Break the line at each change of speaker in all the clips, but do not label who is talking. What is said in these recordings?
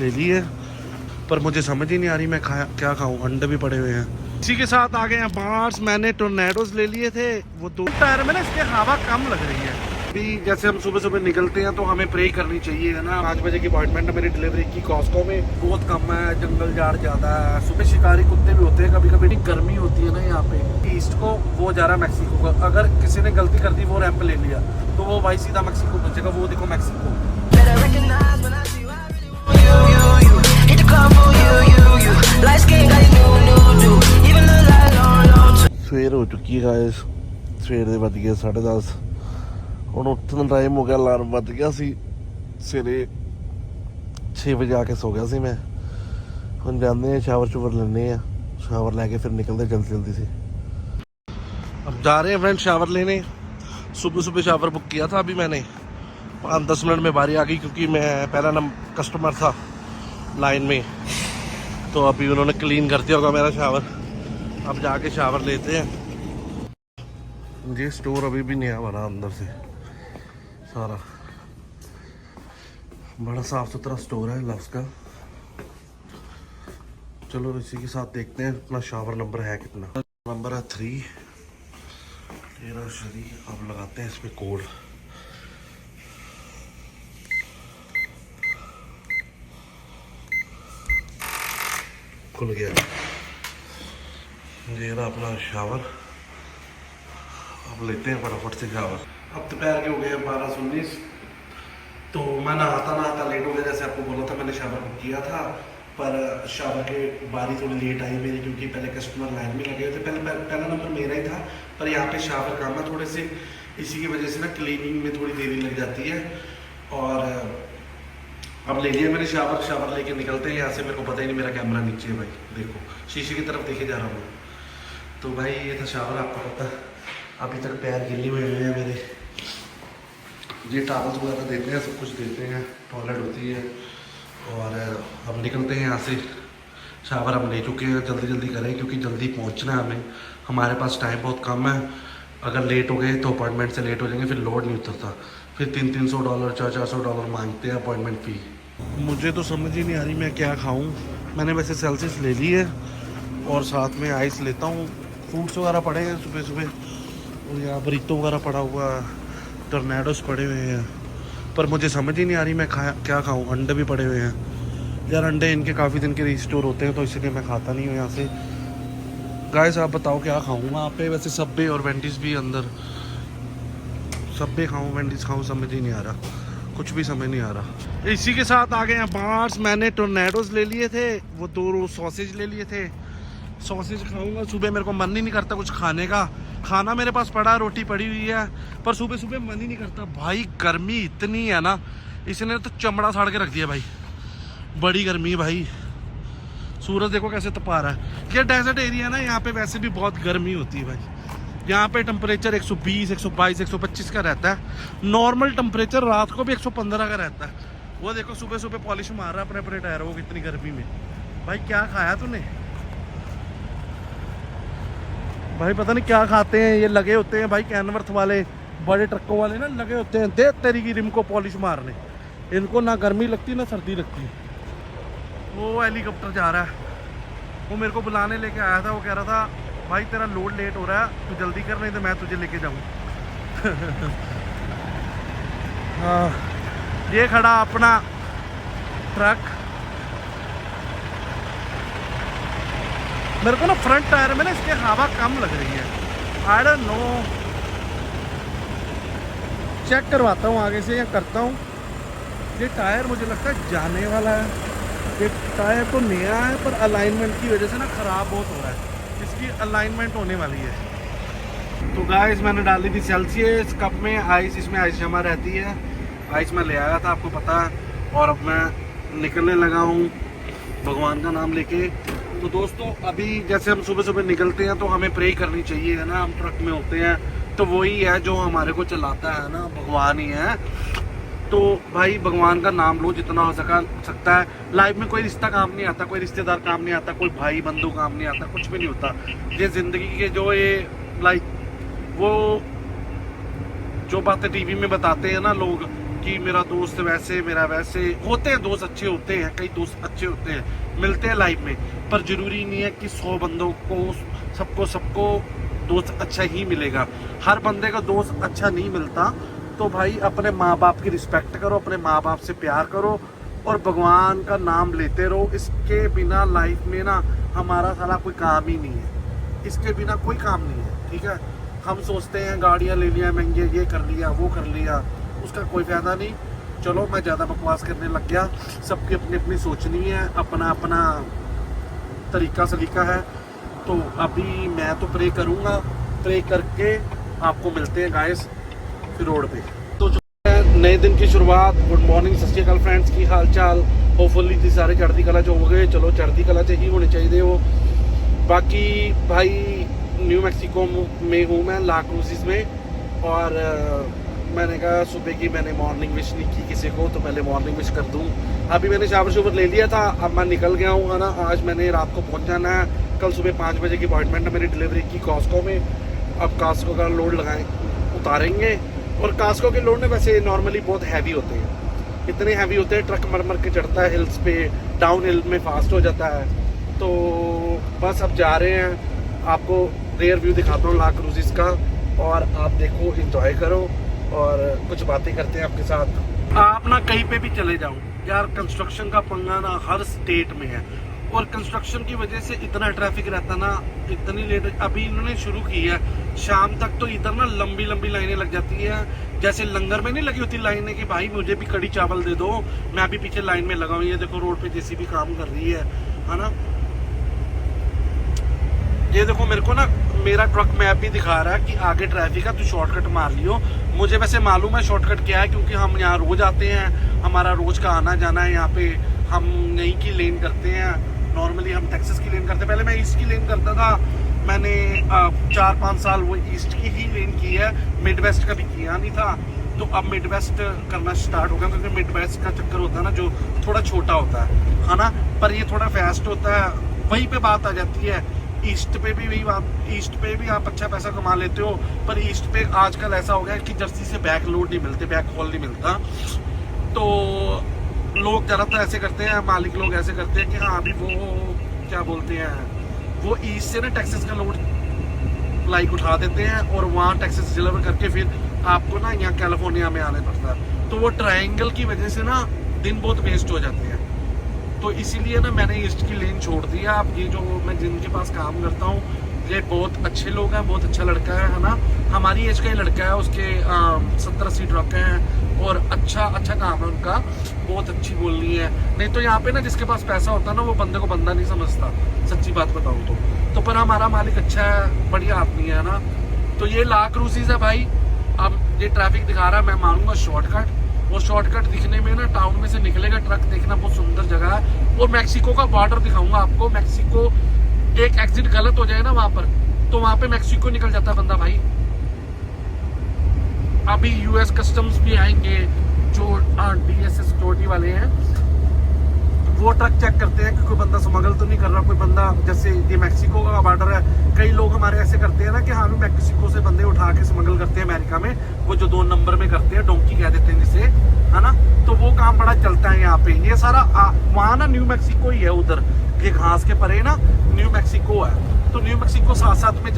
ले ली है, पर मुझे समझ ही नहीं आ रही मैं क्या खाऊं। अंडे भी पड़े हुए हैं। इसी के साथ आ गए हैं बार्स। मैंने टोर्नेडोज ले लिए थे, वो 2 टायर में ना इसके हवा कम लग रही है। अभी जैसे हम सुबह सुबह निकलते हैं तो हमें प्रे करनी चाहिए है ना। 5 बजे की अपॉइंटमेंट है मेरी डिलीवरी की। कॉस्को में बहुत कम है, जंगल झाड़ ज़्यादा है। सुबह शिकारी कुत्ते भी होते हैं कभी कभी। गर्मी होती है ना यहाँ पे ईस्ट को, वो जा रहा है मैक्सिको को। अगर किसी ने गलती कर दी, वो रैंप ले लिया, तो वो भाई सीधा मैक्सिको पहुंचेगा। वो देखो मैक्सिको। सवेर हो चुकी है गाइस, सवेर ਦੇ ਵੱਜ ਗਏ 10:30। ਹੁਣ ਉੱਠਣ ਦਾ ਟਾਈਮ ਹੋ ਗਿਆ। ਅਲਾਰਮ ਵੱਜ ਗਿਆ ਸੀ ਸਵੇਰੇ 6 ਵਜੇ ਆ ਕੇ ਸੋ ਗਿਆ ਸੀ ਮੈਂ। ਹੁਣ ਜਾਂਦੇ ਆ शावर लेने हैं। शावर लेके फिर निकलते जल्दी से। अब जा रहे हैं फ्रेंड शावर लेने। सुबह सुबह शावर बुक किया था अभी मैंने। 5-10 मिनट में बारी आ गई क्योंकि मैं पहला कस्टमर था लाइन में, तो अभी उन्होंने क्लीन कर दिया होगा मेरा शावर। अब जाके शावर लेते हैं। ये स्टोर अभी भी नया बना अंदर से सारा, बड़ा साफ सुथरा स्टोर है लव्स का। चलो इसी के साथ देखते हैं अपना शावर नंबर है कितना। नंबर है 3 तेरा शरी। अब लगाते हैं इसमें कोड। खुल गया। ये रहा अपना शावर। अब लेते हैं फटाफट से शावर। अब दोपहर के हो गए 12:19। तो मैं नहाता लेट हो गया। जैसे आपको बोला था मैंने शावर बुक किया था, पर शावर के बारी थोड़ी लेट आई मेरी, क्योंकि पहले कस्टमर लाइन में लगे हुए थे। पहला नंबर मेरा ही था, पर यहाँ पे शावर काम है थोड़े से, इसी की वजह से ना क्लीनिंग में थोड़ी देरी लग जाती है। और अब ले लिया मैंने शावर लेके निकलते हैं यहाँ से। मेरे को पता ही नहीं मेरा कैमरा नीचे है भाई, देखो शीशे की तरफ देखे जा रहा हूँ। तो भाई ये था शावर, आपको पता। अभी तक पैर गिले हुए हैं मेरे। ये टावल्स वगैरह देते हैं, सब कुछ देते हैं, टॉयलेट होती है। और अब निकलते हैं यहाँ से। शावर हम ले चुके हैं, जल्दी करें क्योंकि जल्दी पहुँचना है हमें। हमारे पास टाइम बहुत कम है। अगर लेट हो गए तो अपॉइंटमेंट से लेट हो जाएंगे, फिर लोड नहीं उतरता। फिर $300 $400 मांगते हैं अपॉइंटमेंट फ़ी। मुझे तो समझ ही नहीं आ रही मैं क्या खाऊँ। मैंने वैसे सेल्सियस ले ली है और साथ में आइस लेता हूँ। फ्रूट्स वगैरह पड़े हैं सुबह सुबह, और यहाँ बरीतो वगैरह पड़ा हुआ, टोर्नेडोस पड़े हुए हैं, पर मुझे समझ ही नहीं आ रही मैं क्या खाऊं। अंडे भी पड़े हुए हैं यार। अंडे इनके काफ़ी दिन के रिस्टोर होते हैं, तो इसलिए मैं खाता नहीं हूँ यहाँ से। गाइस आप बताओ क्या खाऊँ वहाँ पे। वैसे सबवे और वेंडीज़ भी अंदर। सबवे खाऊँ वेंडीज़ खाऊँ, समझ ही नहीं आ रहा, कुछ भी समझ नहीं आ रहा। इसी के साथ आ गए हैं बार्स। मैंने टोर्नेडोस ले लिए थे, वो 2 सॉसेज ले लिए थे। सॉसेज खाऊंगा। सुबह मेरे को मन ही नहीं करता कुछ खाने का। खाना मेरे पास पड़ा, रोटी पड़ी हुई है, पर सुबह सुबह मन ही नहीं करता भाई। गर्मी इतनी है ना, इसने तो चमड़ा साड़ के रख दिया भाई। बड़ी गर्मी भाई। सूरज देखो कैसे तपा रहा है। ये डेजर्ट एरिया है ना, यहाँ पे वैसे भी बहुत गर्मी होती है भाई। यहाँ पे टेम्परेचर 120, 122, 125 का रहता है। नॉर्मल टेम्परेचर रात को भी 115 का रहता है। वो देखो सुबह सुबह पॉलिश मार रहा है अपने टायरों को कितनी गर्मी में। भाई क्या खाया तूने भाई? पता नहीं क्या खाते हैं ये। लगे होते हैं भाई कैनवर्थ वाले, बड़े ट्रकों वाले ना, लगे होते हैं दे तेरी की रिम को पॉलिश मारने। इनको ना गर्मी लगती ना सर्दी लगती। वो हेलीकॉप्टर जा रहा है, वो मेरे को बुलाने लेके आया था। वो कह रहा था भाई तेरा लोड लेट हो रहा है, तू जल्दी कर, नहीं तो मैं तुझे लेके जाऊँ। हाँ, ये खड़ा अपना ट्रक। मेरे को ना फ्रंट टायर में ना इसके हवा कम लग रही है। आई डोंट नो, चेक करवाता हूँ आगे से या करता हूँ। ये टायर मुझे लगता है जाने वाला है। ये टायर तो नया है, पर अलाइनमेंट की वजह से ना ख़राब बहुत हो रहा है। इसकी अलाइनमेंट होने वाली है। तो गाइस मैंने डाली थी सेल्सियस कप में आइस। इसमें आइस जमा रहती है। आइस मैं ले आया था, आपको पता है। और अब मैं निकलने लगा हूँ भगवान का नाम लेके। तो दोस्तों अभी जैसे हम सुबह सुबह निकलते हैं तो हमें प्रे करनी चाहिए है ना। हम ट्रक में होते हैं तो वही है जो हमारे को चलाता है ना, भगवान ही है। तो भाई भगवान का नाम लो जितना हो सकता है। लाइफ में कोई रिश्ता काम नहीं आता, कोई रिश्तेदार काम नहीं आता, कोई भाई बंधु काम नहीं आता, कुछ भी नहीं होता। ये ज़िंदगी के जो ये लाइक वो जो बातें टीवी में बताते हैं ना लोग, कि मेरा दोस्त वैसे मेरा वैसे। होते हैं दोस्त, अच्छे होते हैं, कई दोस्त अच्छे होते हैं, मिलते हैं लाइफ में, पर ज़रूरी नहीं है कि 100 बंदों को सबको दोस्त अच्छा ही मिलेगा। हर बंदे का दोस्त अच्छा नहीं मिलता। तो भाई अपने माँ बाप की रिस्पेक्ट करो, अपने माँ बाप से प्यार करो और भगवान का नाम लेते रहो। इसके बिना लाइफ में ना हमारा सारा कोई काम ही नहीं है, इसके बिना कोई काम नहीं है, ठीक है। हम सोचते हैं गाड़ियाँ ले लिया महंगे, ये कर लिया वो कर लिया, उसका कोई फ़ायदा नहीं। चलो मैं ज़्यादा बकवास करने लग गया। सबकी अपनी अपनी सोचनी है, अपना अपना तरीका सलीका है। तो अभी मैं तो प्रे करूँगा, प्रे करके आपको मिलते हैं गाइस फिर रोड पे। तो नए दिन की शुरुआत। गुड मॉर्निंग, सत श्री अकाल फ्रेंड्स, की हाल चाल। होपफुली थी सारे चढ़ती कला जो हो गए। चलो चढ़ती कला से ही होने चाहिए वो। बाकी भाई न्यू मैक्सिको में हूँ मैं, ला क्रूज़िस में। और मैंने कहा सुबह की मैंने मॉर्निंग विश नहीं की किसी को, तो पहले मॉर्निंग विश कर दूँ। अभी मैंने शावर ले लिया था, अब मैं निकल गया हूँ, है ना। आज मैंने रात को पहुँच जाना है। कल सुबह 5 बजे की अपॉइंटमेंट है मेरी डिलीवरी की कॉस्को में। अब कास्को का लोड उतारेंगे। और कास्को के लोड में वैसे नॉर्मली बहुत हैवी होते हैं, इतने हैवी होते हैं, ट्रक मर के चढ़ता है हिल्स पे, डाउन हिल में फास्ट हो जाता है। तो बस अब जा रहे हैं, आपको रेयर व्यू दिखाता हूँ ला क्रूज़िस का, और आप देखो, एंजॉय करो और कुछ बातें करते हैं आपके साथ। आप ना कहीं पे भी चले जाओ यार, कंस्ट्रक्शन का पंगा ना हर स्टेट में है, और कंस्ट्रक्शन की वजह से इतना ट्रैफिक रहता ना, इतनी लेट। अभी इन्होंने शुरू की है, शाम तक तो इधर ना लंबी लंबी लाइनें लग जाती है, जैसे लंगर में नहीं लगी होती लाइनें कि भाई मुझे भी कड़ी चावल दे दो, मैं अभी पीछे लाइन में लगा हूँ। ये देखो रोड पे जेसीबी काम कर रही है ना। ये देखो मेरे को ना मेरा ट्रक मैप भी दिखा रहा है कि आगे ट्रैफिक है, तो शॉर्टकट मार लियो। मुझे वैसे मालूम है शॉर्टकट क्या है, क्योंकि हम यहाँ रोज आते हैं, हमारा रोज का आना जाना है यहाँ पे। हम यहीं की लेन करते हैं, नॉर्मली हम टेक्सास की लेन करते हैं। पहले मैं ईस्ट की लेन करता था, मैंने 4-5 साल वो ईस्ट की ही लेन की है, मिड वेस्ट कभी किया नहीं था। तो अब मिड वेस्ट करना स्टार्ट हो गया, क्योंकि मिड वेस्ट का चक्कर होता है ना जो थोड़ा छोटा होता है ना, पर ये थोड़ा फास्ट होता है। वहीं पे बात आ जाती है, ईस्ट पे भी वही बात, ईस्ट पे भी आप अच्छा पैसा कमा लेते हो, पर ईस्ट पे आजकल ऐसा हो गया कि जर्सी से बैक लोड नहीं मिलते, बैक हॉल नहीं मिलता। तो लोग ज़्यादातर ऐसे करते हैं, मालिक लोग ऐसे करते हैं कि हाँ अभी वो क्या बोलते हैं, वो ईस्ट से ना टेक्सास का लोड लाइक उठा देते हैं और वहाँ टेक्सास डिलीवर करके फिर आपको ना यहाँ कैलिफोर्निया में आने पड़ता है। तो वो ट्रायंगल की वजह से ना दिन बहुत वेस्ट हो जाते हैं। तो इसीलिए ना मैंने ईस्ट की लेन छोड़ दिया। अब ये जो मैं जिनके पास काम करता हूँ, ये बहुत अच्छे लोग हैं, बहुत अच्छा लड़का है ना, हमारी एज का ही लड़का है, उसके 70-80 ट्रक हैं और अच्छा काम है उनका, बहुत अच्छी बोलनी है। नहीं तो यहाँ पे ना जिसके पास पैसा होता है ना, वो बंदे को बंदा नहीं समझता, सच्ची बात बताऊँ तो पर हमारा मालिक अच्छा है, बढ़िया आदमी है ना। तो ये ला क्रूज़िस है भाई। अब ये ट्रैफिक दिखा रहा है, मैं मारूंगा शॉर्टकट, और शॉर्टकट दिखने में ना टाउन में से निकलेगा ट्रक, देखना बहुत सुंदर जगह है। और मैक्सिको का बॉर्डर दिखाऊंगा आपको। मैक्सिको एक एग्जिट गलत हो जाए ना वहां पर, तो वहां पे मैक्सिको निकल जाता है बंदा भाई। अभी यूएस कस्टम्स भी आएंगे, जो डीएसएस सिक्योरिटी वाले हैं, वो ट्रक चेक करते हैं कि कोई बंदा स्मगल तो नहीं कर रहा, कोई बंदा, जैसे ये मैक्सिको का बॉर्डर है, कई लोग हमारे ऐसे करते हैं ना कि हाँ भी मैक्सिको से बंदे उठा के स्मगल करते हैं अमेरिका में, वो जो 2 नंबर में करते हैं, डोंकी कह देते हैं जिसे, है ना। तो वो काम बड़ा चलता है यहाँ पे। ये सारा वहाँ ना न्यू मैक्सिको ही है, उधर ये घास के परे ना न्यू मैक्सिको है। तो न्यू मैक्सिको साथ में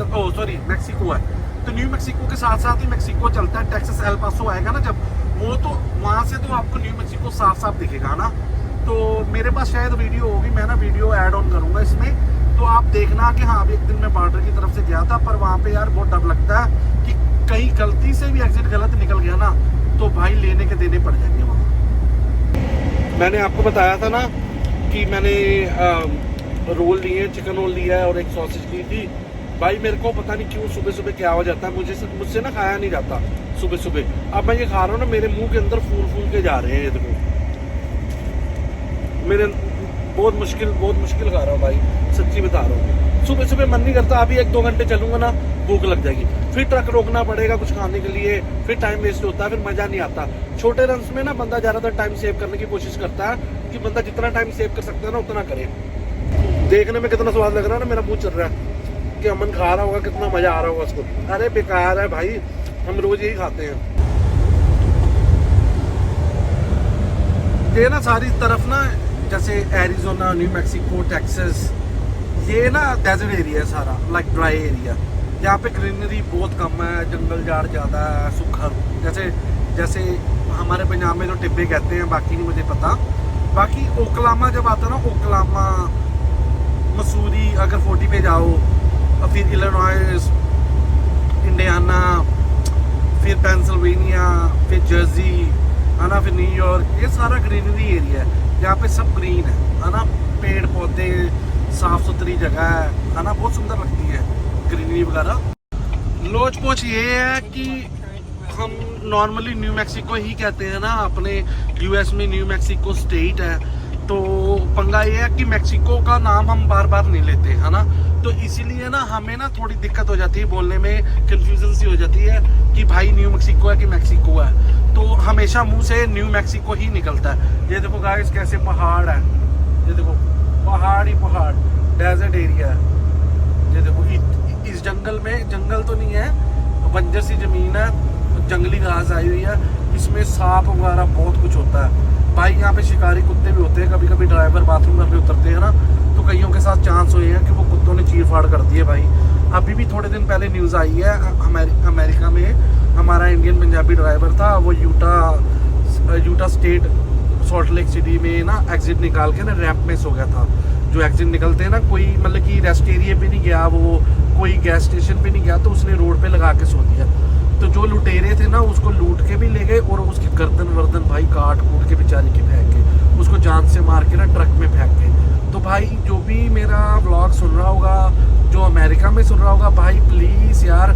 मैक्सिको है, तो न्यू मैक्सिको के साथ ही मैक्सिको चलता है। टेक्सास एल पासो आएगा ना जब, वो तो वहाँ से तो आपको न्यू मैक्सिको साफ दिखेगा ना। तो मेरे पास शायद वीडियो होगी, मैं ना वीडियो ऐड ऑन करूंगा इसमें, तो आप देखना कि हाँ अभी एक दिन मैं बॉर्डर की तरफ से गया था, पर वहाँ पे यार बहुत डर लगता है कि कहीं गलती से भी एग्जिट गलत निकल गया ना, तो भाई लेने के देने पड़ जाएंगे वहाँ। मैंने आपको बताया था ना कि मैंने रोल लिए, चिकन रोल लिया है और एक सॉसेज ली थी। भाई मेरे को पता नहीं क्यों सुबह क्या हो जाता है, मुझसे ना खाया नहीं जाता सुबह। अब मैं ये खा रहा हूँ ना, मेरे मुंह के अंदर फूल के जा रहे हैं, ये देखो मेरे बहुत मुश्किल खा रहा हूँ भाई, सच्ची बता रहा हूँ। सुबह मन नहीं करता। अभी 1-2 घंटे चलूंगा ना, भूख लग जाएगी, फिर ट्रक रोकना पड़ेगा कुछ खाने के लिए, फिर टाइम वेस्ट होता है, फिर मजा नहीं आता। छोटे रन्स में ना बंदा ज्यादातर टाइम सेव करने की कोशिश करता है कि बंदा जितना टाइम सेव कर सकता है ना उतना करे। देखने में कितना स्वाद लग रहा है ना, मेरा मुंह चल रहा है कि अमन खा रहा होगा, कितना मजा आ रहा होगा उसको। अरे बेकार है भाई, हम रोज यही खाते हैं। ये ना सारी तरफ ना, जैसे एरिजोना, न्यू मैक्सिको, टेक्सास, ये ना डेजर्ट एरिया है सारा, लाइक ड्राई एरिया। यहाँ पे ग्रीनरी बहुत कम है, जंगल झाड़ ज़्यादा है, सूखा। जैसे जैसे हमारे पंजाब में जो टिब्बे कहते हैं, बाकी नहीं मुझे पता। बाकी ओकलामा जब आता है ना, ओकलामा, मसूरी, अगर 40 पे जाओ, और फिर इलिनॉइस, इंडियाना, फिर पेंसिल्वेनिया, फिर जर्सी, है ना, फिर न्यूयॉर्क, ये सारा ग्रीनरी एरिया है। यहाँ पे सब ग्रीन है ना, पेड़ पौधे, साफ सुथरी जगह है ना, बहुत सुंदर लगती है ग्रीनरी वगैरह। लोच पोच ये है कि हम नॉर्मली न्यू मैक्सिको ही कहते हैं ना, अपने यूएस में न्यू मैक्सिको स्टेट है, तो पंगा ये है कि मैक्सिको का नाम हम बार बार नहीं लेते, है ना। तो इसीलिए ना हमें ना थोड़ी दिक्कत हो जाती है बोलने में, कंफ्यूजन सी हो जाती है कि भाई न्यू मैक्सिको है कि मैक्सिको है। तो हमेशा मुंह से न्यू मैक्सिको ही निकलता है। ये देखो गाइस कैसे पहाड़ है, ये देखो पहाड़ ही पहाड़, डेजर्ट एरिया है। ये देखो इस जंगल में, जंगल तो नहीं है, बंजर सी जमीन है, जंगली घास आई हुई है, इसमें सांप वगैरह बहुत कुछ होता है भाई। यहाँ पे शिकारी कुत्ते भी होते हैं, कभी कभी ड्राइवर बाथरूम करके उतरते हैं ना, तो कईयों के साथ चांस हुए हैं कि वो कुत्तों ने चीर फाड़ कर दी है भाई। अभी भी थोड़े दिन पहले न्यूज़ आई है, अमेरिका में हमारा इंडियन पंजाबी ड्राइवर था, वो Utah state salt lake city में ना एग्जिट निकाल के ना रैंप में सो गया था। जो एग्जिट निकलते हैं ना, कोई मतलब कि रेस्ट एरिया पे नहीं गया, वो कोई गैस स्टेशन पे नहीं गया, तो उसने रोड पे लगा के सो दिया। तो जो लुटेरे थे ना, उसको लूट के भी ले गए और उसकी गर्दन वर्दन भाई काट कूट के बेचारे की फेंक के, उसको जान से मार के ना ट्रक में फेंक के। तो भाई जो भी मेरा व्लॉग सुन रहा होगा, जो अमेरिका में सुन रहा होगा, भाई प्लीज़ यार,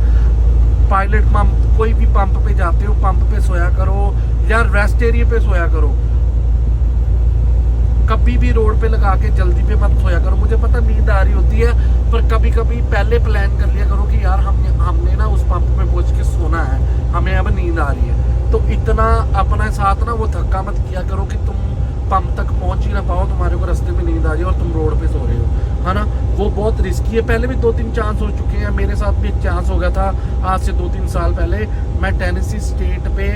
पायलट पंप, कोई भी पंप पे जाते हो, पंप पे सोया करो यार, रेस्ट एरिया पे सोया करो। कभी भी रोड पे लगा के जल्दी पे मत सोया करो। मुझे पता नींद आ रही होती है, पर कभी कभी पहले प्लान कर लिया करो कि यार हमने ना उस पंप पे पहुंच के सोना है, हमें अब नींद आ रही है। तो इतना अपने साथ ना वो धक्का मत किया करो कि तुम पंप तक पहुंच ही ना पाओ, तुम्हारे को रास्ते में नींद आ रही है और तुम रोड पे सो रहे हो, है ना। वो बहुत रिस्की है। पहले भी 2-3 चांस हो चुके हैं, मेरे साथ भी एक चांस हो गया था आज से 2-3 साल पहले। मैं टेनेसी स्टेट पे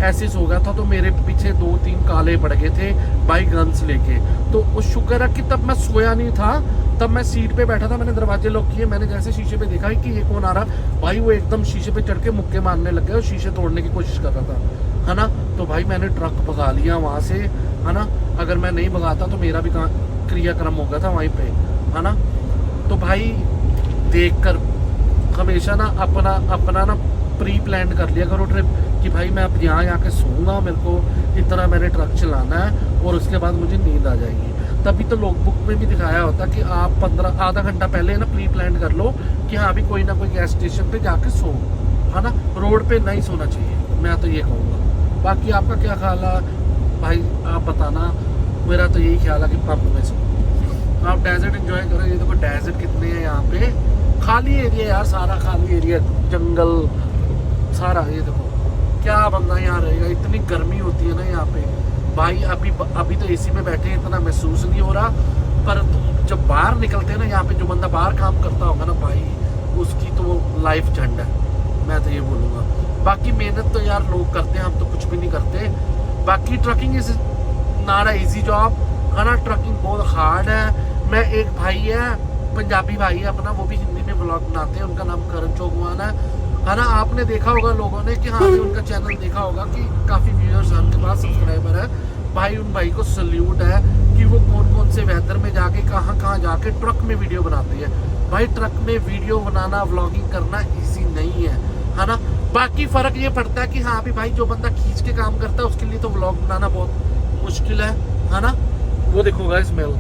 ऐसे सो गया था, तो मेरे पीछे 2-3 काले पड़ गए थे बाई गन्स लेके। तो उस शुक्र है कि तब मैं सोया नहीं था, तब मैं सीट पे बैठा था, मैंने दरवाजे लॉक किए, मैंने जैसे शीशे पे देखा कि ये कौन आ रहा, भाई वो एकदम शीशे पे चढ़ के मुक्के मारने लग गया और शीशे तोड़ने की कोशिश कर रहा था, है ना। तो भाई मैंने ट्रक भगा लिया वहाँ से, है ना। अगर मैं नहीं भगाता तो मेरा भी क्रियाक्रम हो गया था वहीं पे, है ना। तो भाई देख कर हमेशा ना अपना ना प्री प्लान कर लिया करो ट्रिप, कि भाई मैं अब यहाँ आके सोऊंगा, मेरे को इतना मैंने ट्रक चलाना है और उसके बाद मुझे नींद आ जाएगी। तभी तो लॉग बुक में भी दिखाया होता कि आप आधा घंटा पहले ना प्री प्लान कर लो कि हाँ भी कोई ना कोई गैस स्टेशन पे जाके सो, है ना। रोड पे नहीं सोना चाहिए, मैं तो ये कहूँगा। बाकी आपका क्या ख्याल है भाई, आप बताना। मेरा तो यही ख्याल है कि पंप में सो, आप डेजर्ट एंजॉय करो। ये देखो डेजर्ट कितने हैं यहाँ पे, खाली एरिया यार, सारा खाली एरिया, जंगल सारा। ये देखो क्या बंदा यहाँ रहेगा, इतनी गर्मी होती है ना यहाँ पे भाई। अभी तो एसी में बैठे हैं, इतना महसूस नहीं हो रहा, पर तुम जब बाहर निकलते हैं ना, यहाँ पे जो बंदा बाहर काम करता होगा ना भाई, उसकी तो लाइफ झंड है, मैं तो ये बोलूँगा। बाकी मेहनत तो यार लोग करते हैं, हम तो कुछ भी नहीं करते। बाकी trucking is not easy job, है ना। ट्रकिंग बहुत हार्ड है। मैं एक भाई है, पंजाबी भाई है अपना, वो भी हिंदी में ब्लॉग बनाते हैं, उनका नाम करण चौगवान है ना। आपने देखा होगा लोगों ने कि हाँ भी उनका चैनल देखा होगा कि काफ़ी व्यूअर्स हैं उनके पास, सब्सक्राइबर है भाई। उन भाई को सल्यूट है कि वो कौन कौन से वेदर में जाके कहाँ जाके ट्रक में वीडियो बनाते हैं भाई। ट्रक में वीडियो बनाना, व्लॉगिंग करना ईजी नहीं है ना। बाकी फ़र्क ये पड़ता है कि हाँ भी भाई जो बंदा खींच के काम करता है उसके लिए तो व्लॉग बनाना बहुत मुश्किल है ना। वो देखो गाइस स्मेल,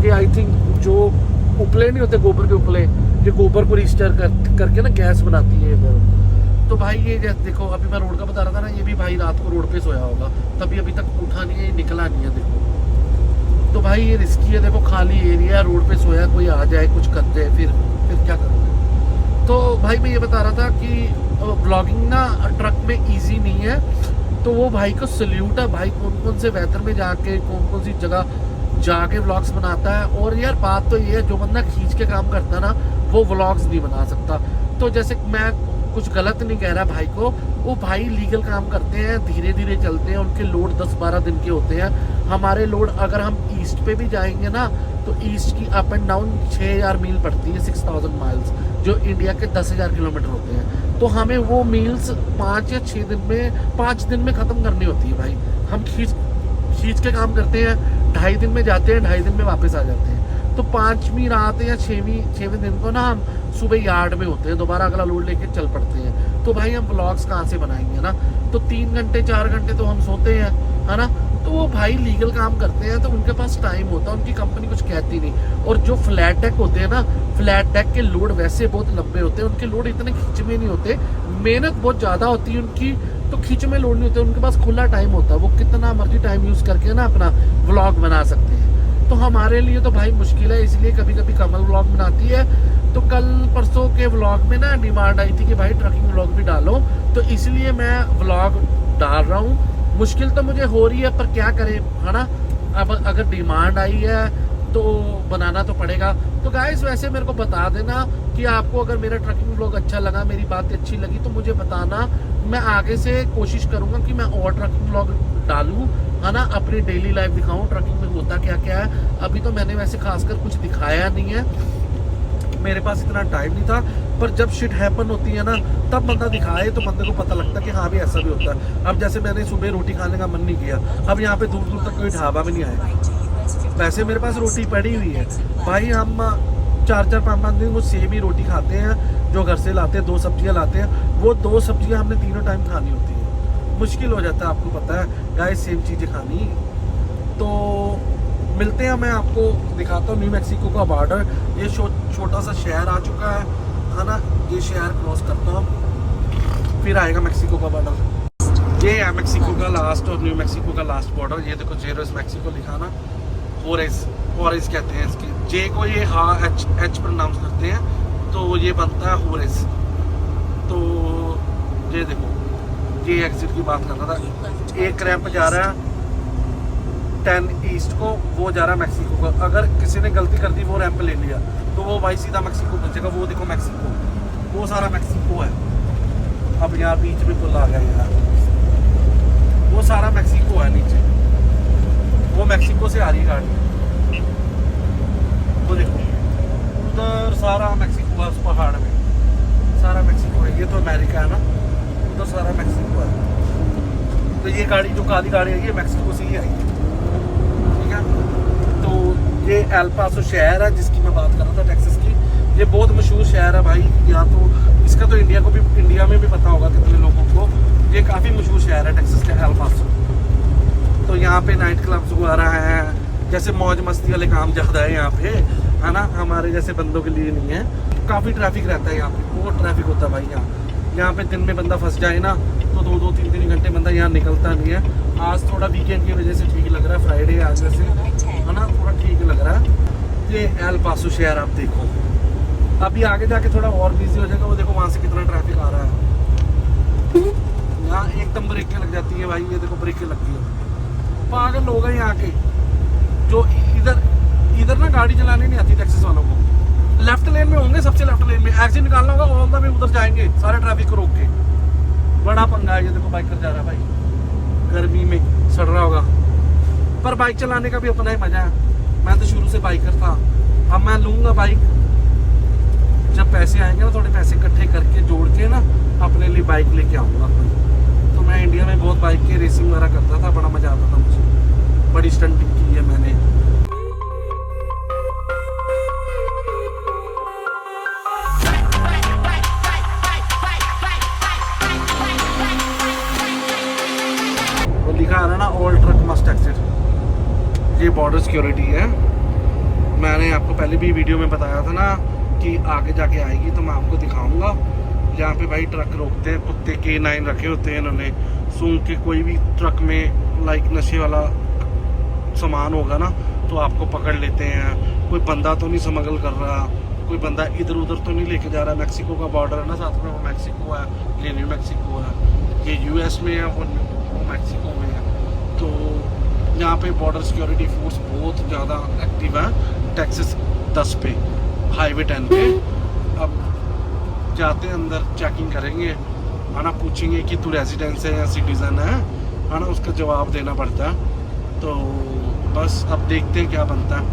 ये आई थिंक जो उपले नहीं होते, गोबर के उपले, ये गोबर को रिस्टर करके ना गैस बनाती है ये। तो भाई ये जैसे देखो, अभी मैं रोड का बता रहा था ना, ये भी भाई रात को रोड पे सोया होगा, तभी अभी तक उठा नहीं है, निकला नहीं है। देखो तो भाई ये रिस्की है। देखो खाली एरिया, रोड पे सोया, कोई आ जाए कुछ कर जाए, फिर क्या करोगे। तो भाई मैं ये बता रहा था कि ब्लॉगिंग ना ट्रक में ईजी नहीं है। तो वो भाई को सल्यूट है भाई, कौन कौन से वेदर में जाके कौन कौन सी जगह जाके व्लॉग्स बनाता है। और यार बात तो ये है, जो बंदा खींच के काम करता है ना, वो व्लॉग्स नहीं बना सकता। तो जैसे मैं
कुछ गलत नहीं कह रहा भाई को, वो भाई लीगल काम करते हैं, धीरे धीरे चलते हैं, उनके लोड 10-12 दिन के होते हैं। हमारे लोड अगर हम ईस्ट पे भी जाएंगे ना तो ईस्ट की अप एंड डाउन 6000 मील पड़ती है, 6000 माइल्स, जो इंडिया के 10,000 किलोमीटर होते हैं। तो हमें वो मील्स 5 या 6 दिन में, 5 दिन में ख़त्म करनी होती है भाई। हम खींच के काम करते हैं, 2.5 दिन में जाते हैं, 2.5 दिन में वापस आ जाते हैं। तो 5वीं रात या 6वें दिन को ना हम सुबह यार्ड में होते हैं, दोबारा अगला लोड लेके चल पड़ते हैं। तो भाई हम व्लॉग्स कहाँ से बनाएंगे ना, तो 3 घंटे 4 घंटे तो हम सोते हैं, है ना। तो वो भाई लीगल काम करते हैं तो उनके पास टाइम होता है, उनकी कंपनी कुछ कहती नहीं। और जो फ्लैट डेक होते हैं ना, फ्लैट डेक के लोड वैसे बहुत लंबे होते हैं, उनके लोड इतने खिंचवे नहीं होते, मेहनत बहुत ज़्यादा होती है उनकी, तो खिंचवे लोड नहीं होते, उनके पास खुला टाइम होता है, वो कितना मर्जी टाइम यूज़ करके ना अपना व्लॉग बना सकते हैं। तो हमारे लिए तो भाई मुश्किल है, इसलिए कभी कभी कमल व्लॉग बनाती है। तो कल परसों के व्लॉग में ना डिमांड आई थी कि भाई ट्रकिंग व्लॉग भी डालो, तो इसलिए मैं व्लॉग डाल रहा हूँ। मुश्किल तो मुझे हो रही है, पर क्या करें, है ना। अब अगर डिमांड आई है तो बनाना तो पड़ेगा। तो गाइस वैसे मेरे को बता देना कि आपको अगर मेरा ट्रकिंग व्लॉग अच्छा लगा, मेरी बातें अच्छी लगी, तो मुझे बताना। मैं आगे से कोशिश करूँगा कि मैं और ट्रकिंग व्लॉग डालूँ, है ना, अपनी डेली लाइफ दिखाऊँ, ट्रकिंग में होता क्या क्या है। अभी तो मैंने वैसे खासकर कुछ दिखाया नहीं है, मेरे पास इतना टाइम नहीं था, पर जब शिट हैपन होती है ना तब बंदा दिखाए तो बंदे को पता लगता है कि हाँ भी ऐसा भी होता है। अब जैसे मैंने सुबह रोटी खाने का मन नहीं किया, अब यहाँ पे दूर दूर तक कोई ढाबा भी नहीं आया, वैसे मेरे पास रोटी पड़ी हुई है भाई। हम 4-4, 5-5 दिन वो सेम ही रोटी खाते हैं जो घर से लाते हैं, 2 सब्जियाँ लाते हैं, वो 2 सब्जियाँ हमने तीनों टाइम खानी होती है, मुश्किल हो जाता है, आपको पता है गाइस, सेम चीज़ें खानी। तो मिलते हैं, मैं आपको दिखाता हूँ न्यू मैक्सिको का बॉर्डर। ये छोटा सा शहर आ चुका है ना, ये शहर क्रॉस करता हूँ, फिर आएगा मैक्सिको का बॉर्डर। ये है मैक्सिको का लास्ट और न्यू मैक्सिको का लास्ट बॉर्डर। ये देखो जेरोस मैक्सिको लिखा ना, होरेस कहते हैं इसकी, जे को ये एच प्रोनाउंस करते हैं, तो ये बनता है होरेस। तो ये देखो, ये एग्जिट की बात कर रहा था, एक रैंप जा रहा है 10 ईस्ट को, वो जा रहा है मैक्सिको का। अगर किसी ने गलती कर दी, वो रैंप ले लिया, तो वो भाई सीधा मैक्सिको पहुंचेगा। वो देखो मैक्सिको, वो सारा मैक्सिको है। अब यहाँ बीच में पुल आ गया यार, वो सारा मैक्सिको है नीचे, वो मैक्सिको से आ रही गाड़ी, वो देखो उधर सारा मैक्सिको है, उस पहाड़ में सारा मैक्सिको है। ये तो अमेरिका है ना, उधर सारा मैक्सिको है। तो ये गाड़ी जो काली गाड़ी है, ये मैक्सिको से ही आई है, ठीक है। तो ये एल पासो शहर है जिसकी मैं बात कर रहा था, टेक्सास की। ये बहुत मशहूर शहर है भाई, यहाँ तो इसका तो इंडिया में भी पता होगा कितने लोगों को। ये काफ़ी मशहूर शहर है टेक्सास का एल पासो। तो यहाँ पे नाइट क्लब्स वगैरह हैं, जैसे मौज मस्ती वाले काम ज़्यादा है यहाँ पे, है ना, हमारे जैसे बंदों के लिए नहीं है। काफ़ी ट्रैफिक रहता है यहाँ पे, बहुत ट्रैफिक होता है भाई यहाँ पे। दिन में बंदा फंस जाए ना तो 2-2, 3-3 घंटे बंदा यहाँ निकलता नहीं है। आज थोड़ा वीकेंड की वजह से ठीक लग रहा है, फ्राइडे आज वैसे, है ना, थोड़ा ठीक लग रहा है। ये एल पासो शहर आप देखो, अभी आगे जाके थोड़ा और बिजी हो जाएगा। वो देखो वहाँ से कितना ट्रैफिक आ रहा है, यहाँ एकदम ब्रेकें लग जाती है भाई। ये देखो ब्रेकें लगती है, पागल लोग हैं यहाँ के, जो इधर ना गाड़ी चलाने नहीं आती टेक्सास वालों को। लेफ्ट लेन में होंगे, सबसे लेफ्ट लेन में एक्सिट निकालना होगा, ऑन द वे उधर जाएंगे, सारे ट्रैफिक को रोक के। बड़ा पंगा है। ये देखो बाइकर जा रहा है भाई, गर्मी में सड़ रहा होगा, पर बाइक चलाने का भी अपना ही मजा है। मैं तो शुरू से बाइकर था, अब मैं लूँगा बाइक, जब पैसे आएंगे ना, थोड़े पैसे इकट्ठे करके जोड़ के ना अपने लिए बाइक लेके आऊँगा। तो मैं इंडिया में बहुत बाइक की रेसिंग वगैरह करता था, बड़ा मजा आता था मुझे, बड़ी स्टंटिंग की है मैंने। लिखा है ना ऑल ट्रक मस्ट एग्जिट, ये बॉर्डर सिक्योरिटी है। मैंने आपको पहले भी वीडियो में बताया था ना कि आगे जाके आएगी तो मैं आपको दिखाऊंगा। यहाँ पे भाई ट्रक रोकते हैं, कुत्ते K9 रखे होते हैं इन्होंने सूंघ के। कोई भी ट्रक में लाइक नशे वाला सामान होगा ना तो आपको पकड़ लेते हैं। कोई बंदा तो नहीं स्मगल कर रहा, कोई बंदा इधर उधर तो नहीं लेके जा रहा। मैक्सिको का बॉर्डर है ना साथ में, वो मैक्सिको है, ये न्यू मैक्सिको है, ये US में है, वो मैक्सिको में है। तो यहाँ पे बॉर्डर सिक्योरिटी फोर्स बहुत ज़्यादा एक्टिव है। टेक्सास 10 पे, हाईवे 10 पे। अब
जाते हैं अंदर, चेकिंग करेंगे, है ना, पूछेंगे कि तू रेजिडेंस है या सिटीज़न है ना, उसका जवाब देना पड़ता है। तो बस अब देखते हैं क्या बनता है,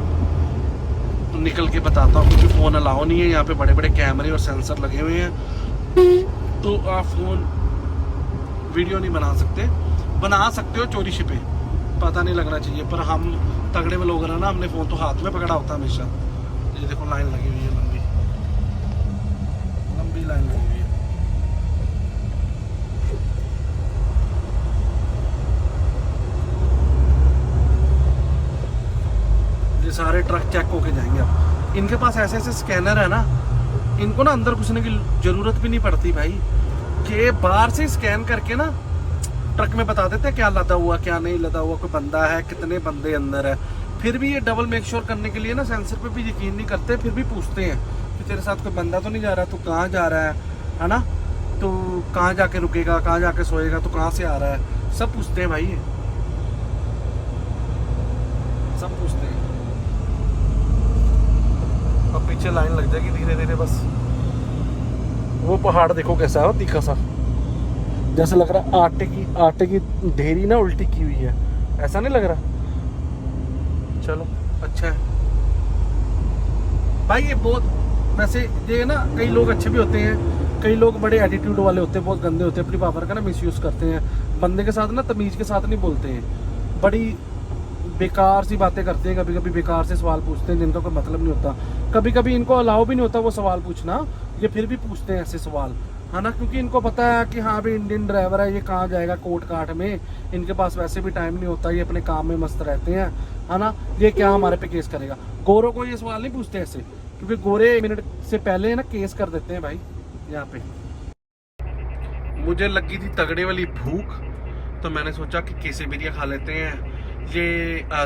तो निकल के बताता हूँ, क्योंकि फ़ोन अलाउ नहीं है यहाँ पे, बड़े बड़े कैमरे और सेंसर लगे हुए हैं, तो आप फ़ोन वीडियो नहीं बना सकते हो चोरी छिपे, पता नहीं लगना चाहिए, पर हम तगड़े में लोग हैं ना, हमने फ़ोन तो हाथ में पकड़ा होता है हमेशा। ये देखो लाइन लगी हुई है, लंबी लंबी लाइन लगी हुई है। ये सारे ट्रक चेक होके जाएंगे अब। इनके पास ऐसे ऐसे स्कैनर है ना, इनको ना अंदर घुसने की ज़रूरत भी नहीं पड़ती भाई, कि बाहर से स्कैन करके ना ट्रक में बता देते हैं क्या लदा हुआ क्या नहीं लदा हुआ, कोई बंदा है, कितने बंदे अंदर है। फिर भी ये डबल मेक श्योर करने के लिए ना सेंसर पे भी यकीन नहीं करते, फिर भी पूछते हैं कि तेरे साथ कोई बंदा तो नहीं जा रहा, तू कहाँ जा रहा है ना, तो कहाँ जाके रुकेगा, कहाँ जाके सोएगा, तो कहाँ से आ रहा है, सब पूछते हैं भाई, ये सब पूछते हैं। अब पीछे लाइन लग जाएगी धीरे धीरे बस। वो पहाड़ देखो कैसा है, तीखा सा, जैसे लग रहा है आटे की ढेरी ना उल्टी की हुई है, ऐसा नहीं लग रहा। चलो अच्छा है भाई, ये बहुत, वैसे ये ना कई लोग अच्छे भी होते हैं, कई लोग बड़े एटीट्यूड वाले होते हैं, बहुत गंदे होते हैं, अपनी पावर का ना मिसयूज़ करते हैं, बंदे के साथ ना तमीज़ के साथ नहीं बोलते हैं, बड़ी बेकार सी बातें करते हैं, कभी कभी बेकार से सवाल पूछते हैं जिनका कोई मतलब नहीं होता, कभी कभी इनको अलाउ भी नहीं होता वो सवाल पूछना, ये फिर भी पूछते हैं ऐसे सवाल, है ना, क्योंकि इनको पता है कि हाँ भाई इंडियन ड्राइवर है, ये कहाँ जाएगा कोर्ट काट में, इनके पास वैसे भी टाइम नहीं होता, ये अपने काम में मस्त रहते हैं, है ना, ये क्या हमारे पे केस करेगा। गोरों को ये सवाल नहीं पूछते ऐसे, क्योंकि गोरे मिनट से पहले ना केस कर देते हैं भाई यहाँ पे। मुझे लगी थी तगड़े वाली भूख, तो मैंने सोचा कि केसेबिरिया खा लेते हैं। ये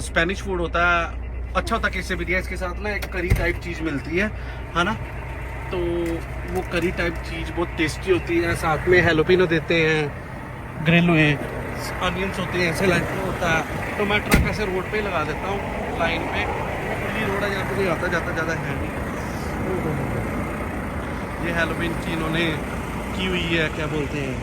स्पेनिश फूड होता है, अच्छा होता है केसेबिरिया, इसके साथ ना एक करी टाइप चीज़ मिलती है ना, तो वो करी टाइप चीज़ बहुत टेस्टी होती है, साथ में हेलोपिनो देते हैं, ग्रिल हुए अनियंस होते हैं, ऐसे लाइन में होता है, तो मैं ट्रक ऐसे रोड पे ही लगा देता हूँ लाइन पे, खुली रोड है, यहाँ पे कोई आता जाता ज़्यादा है नहीं। ये हेलोपिन की इन्होंने की हुई है, क्या बोलते हैं,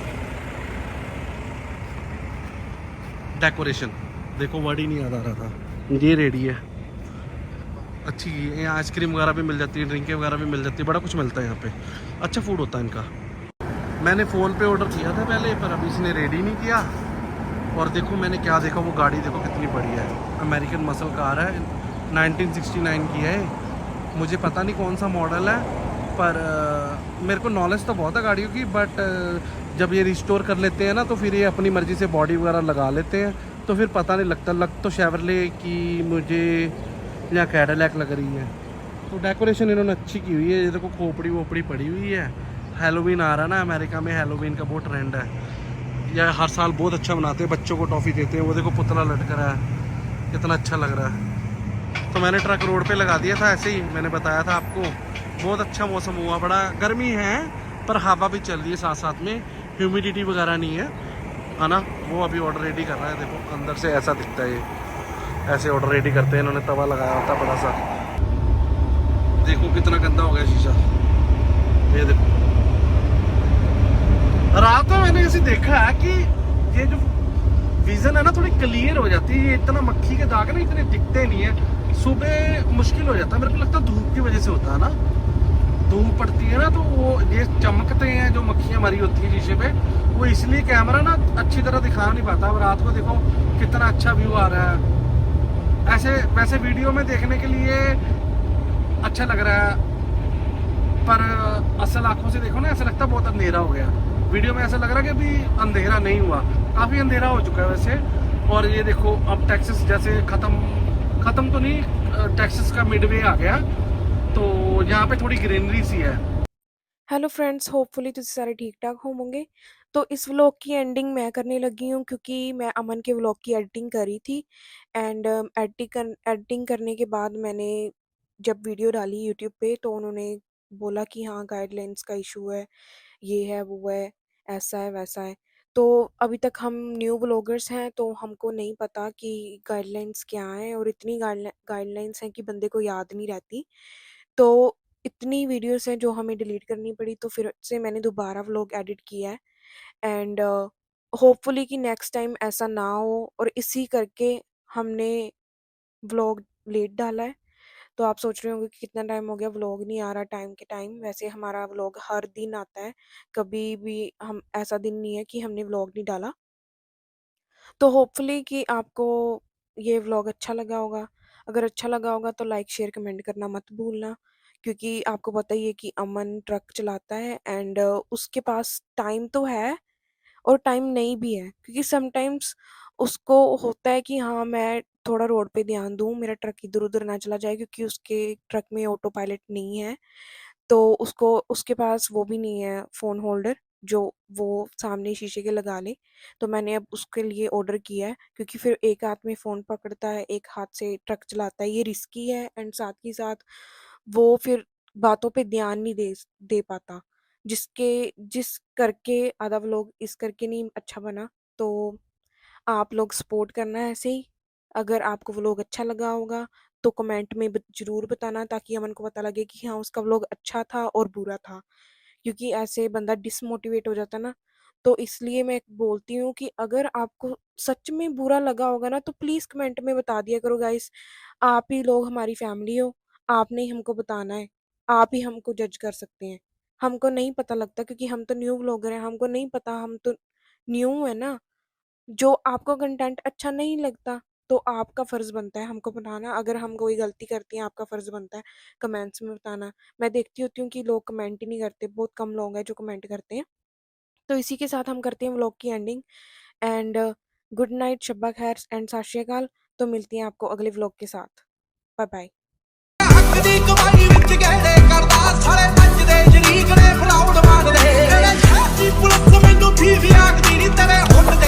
डेकोरेशन, देखो वर्ड ही नहीं याद आ रहा था। ये रेडी है अच्छी, यहाँ आइसक्रीम वगैरह भी मिल जाती है, ड्रिंकें वगैरह भी मिल जाती है, बड़ा कुछ मिलता है यहाँ पे, अच्छा फूड होता है इनका। मैंने फ़ोन पे ऑर्डर किया था पहले, पर अभी इसने रेडी नहीं किया, और देखो मैंने क्या देखा, वो गाड़ी देखो कितनी बड़ी है, अमेरिकन मसल कार है, 1969 की है, मुझे पता नहीं कौन सा मॉडल है, पर मेरे को नॉलेज तो बहुत है गाड़ियों की, बट जब ये रिस्टोर कर लेते हैं ना, तो फिर ये अपनी मर्ज़ी से बॉडी वगैरह लगा लेते हैं, तो फिर पता नहीं लगता, लग तो शेवरले की मुझे या कैडिलैक लग रही है। तो डेकोरेशन इन्होंने अच्छी की हुई है, ये देखो खोपड़ी वोपड़ी पड़ी हुई है, हेलोवीन आ रहा है ना, अमेरिका में हेलोवीन का बहुत ट्रेंड है, यह हर साल बहुत अच्छा मनाते हैं, बच्चों को टॉफ़ी देते हैं, वो देखो पुतला लटक रहा है, कितना अच्छा लग रहा है। तो मैंने ट्रक रोड पे लगा दिया था ऐसे ही, मैंने बताया था आपको, बहुत अच्छा मौसम हुआ, बड़ा गर्मी है पर हवा भी चल रही है साथ साथ में, ह्यूमिडिटी वगैरह नहीं है ना। वो अभी ऑर्डर रेडी कर रहा है, देखो अंदर से ऐसा दिखता है, ये ऐसे ऑर्डर रेडी करते हैं, इन्होंने तवा लगाया होता बड़ा सा, देखो कितना गंदा हो गया शीशा, ये देखो। रात में मैंने ऐसे देखा है कि ये जो विजन है ना थोड़ी क्लियर हो जाती है, ये इतना मक्खी के दाग ना इतने दिखते नहीं है, सुबह मुश्किल हो जाता है, मेरे को लगता है धूप की वजह से होता है ना, धूप पड़ती है ना, तो वो ये चमकते हैं जो मक्खियाँ मरी होती है शीशे पे, वो इसलिए कैमरा ना अच्छी तरह दिखा नहीं पाता। अब रात को देखो कितना अच्छा व्यू आ रहा है, ऐसे वैसे वीडियो में देखने के लिए अच्छा लग रहा है, पर असल आंखों से देखो ना ऐसा लगता है बहुत अंधेरा हो गया, वीडियो में ऐसा लग रहा है कि अभी अंधेरा नहीं हुआ, काफ़ी अंधेरा हो चुका है वैसे। और ये देखो अब टेक्सास जैसे ख़त्म तो नहीं, टेक्सास का मिडवे आ गया, तो यहाँ पे थोड़ी ग्रीनरी सी है।
हेलो फ्रेंड्स, होपफुली ਤੁਸੀਂ ਸਾਰੇ ठीक-ठाक होवोगे। तो इस व्लॉग की एंडिंग मैं करने लगी हूँ क्योंकि मैं अमन के व्लॉग की एडिटिंग करी थी एंड एडिटिंग करने के बाद मैंने जब वीडियो डाली यूट्यूब पे तो उन्होंने बोला कि हाँ गाइडलाइंस का इशू है, ये है, वो है, ऐसा है, वैसा है। तो अभी तक हम न्यू व्लॉगर्स हैं तो हमको नहीं पता कि गाइडलाइंस क्या हैं और इतनी गाइडलाइंस हैं कि बंदे को याद नहीं रहती। तो इतनी वीडियोस हैं जो हमें डिलीट करनी पड़ी, तो फिर से मैंने दोबारा व्लॉग एडिट किया है। एंड होपफुली कि नेक्स्ट टाइम ऐसा ना हो, और इसी करके हमने व्लॉग लेट डाला है। तो आप सोच रहे होंगे कि कितना टाइम हो गया व्लॉग नहीं आ रहा टाइम के टाइम। वैसे हमारा व्लॉग हर दिन आता है, कभी भी हम ऐसा दिन नहीं है कि हमने व्लॉग नहीं डाला। तो होपफुली कि आपको ये व्लॉग अच्छा लगा होगा। अगर अच्छा लगा होगा तो लाइक शेयर कमेंट करना मत भूलना, क्योंकि आपको पता ही है कि अमन ट्रक चलाता है एंड उसके पास टाइम तो है और टाइम नहीं भी है, क्योंकि समटाइम्स उसको होता है कि हाँ, मैं थोड़ा रोड पे ध्यान दूँ, मेरा ट्रक इधर-उधर ना चला जाए, क्योंकि उसके ट्रक में ऑटो पायलट नहीं है। तो उसको उसके पास वो भी नहीं है फ़ोन होल्डर, जो वो सामने शीशे के लगा ले। तो मैंने अब उसके लिए ऑर्डर किया है, क्योंकि फिर एक हाथ में फ़ोन पकड़ता है, एक हाथ से ट्रक चलाता है, ये रिस्की है एंड साथ ही साथ वो फिर बातों पे ध्यान नहीं दे पाता, जिस करके आधा व्लॉग इस करके नहीं अच्छा बना। तो आप लोग सपोर्ट करना ऐसे ही। अगर आपको व्लॉग अच्छा लगा होगा तो कमेंट में ज़रूर बताना, ताकि अमन को पता लगे कि हाँ, उसका व्लॉग अच्छा था और बुरा था, क्योंकि ऐसे बंदा डिसमोटिवेट हो जाता है ना। तो इसलिए मैं बोलती हूँ कि अगर आपको सच में बुरा लगा होगा ना, तो प्लीज़ कमेंट में बता दिया करो गाइस। आप ही लोग हमारी फैमिली हो, आपने ही हमको बताना है, आप ही हमको जज कर सकते हैं। हमको नहीं पता लगता, क्योंकि हम तो न्यू व्लॉगर हैं, हमको नहीं पता, हम तो न्यू है ना। जो आपको कंटेंट अच्छा नहीं लगता, तो आपका फ़र्ज़ बनता है हमको बताना। अगर हम कोई गलती करते हैं, आपका फ़र्ज़ बनता है कमेंट्स में बताना। मैं देखती होती हूँ कि लोग कमेंट ही नहीं करते, बहुत कम लोग हैं जो कमेंट करते हैं। तो इसी के साथ हम करते हैं व्लॉग की एंडिंग। एंड गुड नाइट, शब्बा खैर एंड सत श्री अकाल। तो मिलती हैं आपको अगले व्लॉग के साथ। Bye bye.
ਹੱਕ ਦੀ ਕਮਾਈ ਵਿੱਚ ਗਹਿਣੇ ਕਰਦਾ ਸਾਲੇ ਨੱਚਦੇ ਸ਼ਰੀਕ ਨੇ ਫਰਾਉਡ ਮਾਰਦੇ ਤੇਰੇ ਸ਼ਹਿਰ ਦੀ ਪੁਲਿਸ ਮੈਨੂੰ ਵੀ ਆਖਦੀ ਨੀ ਤੇਰੇ ਹੁੱਟ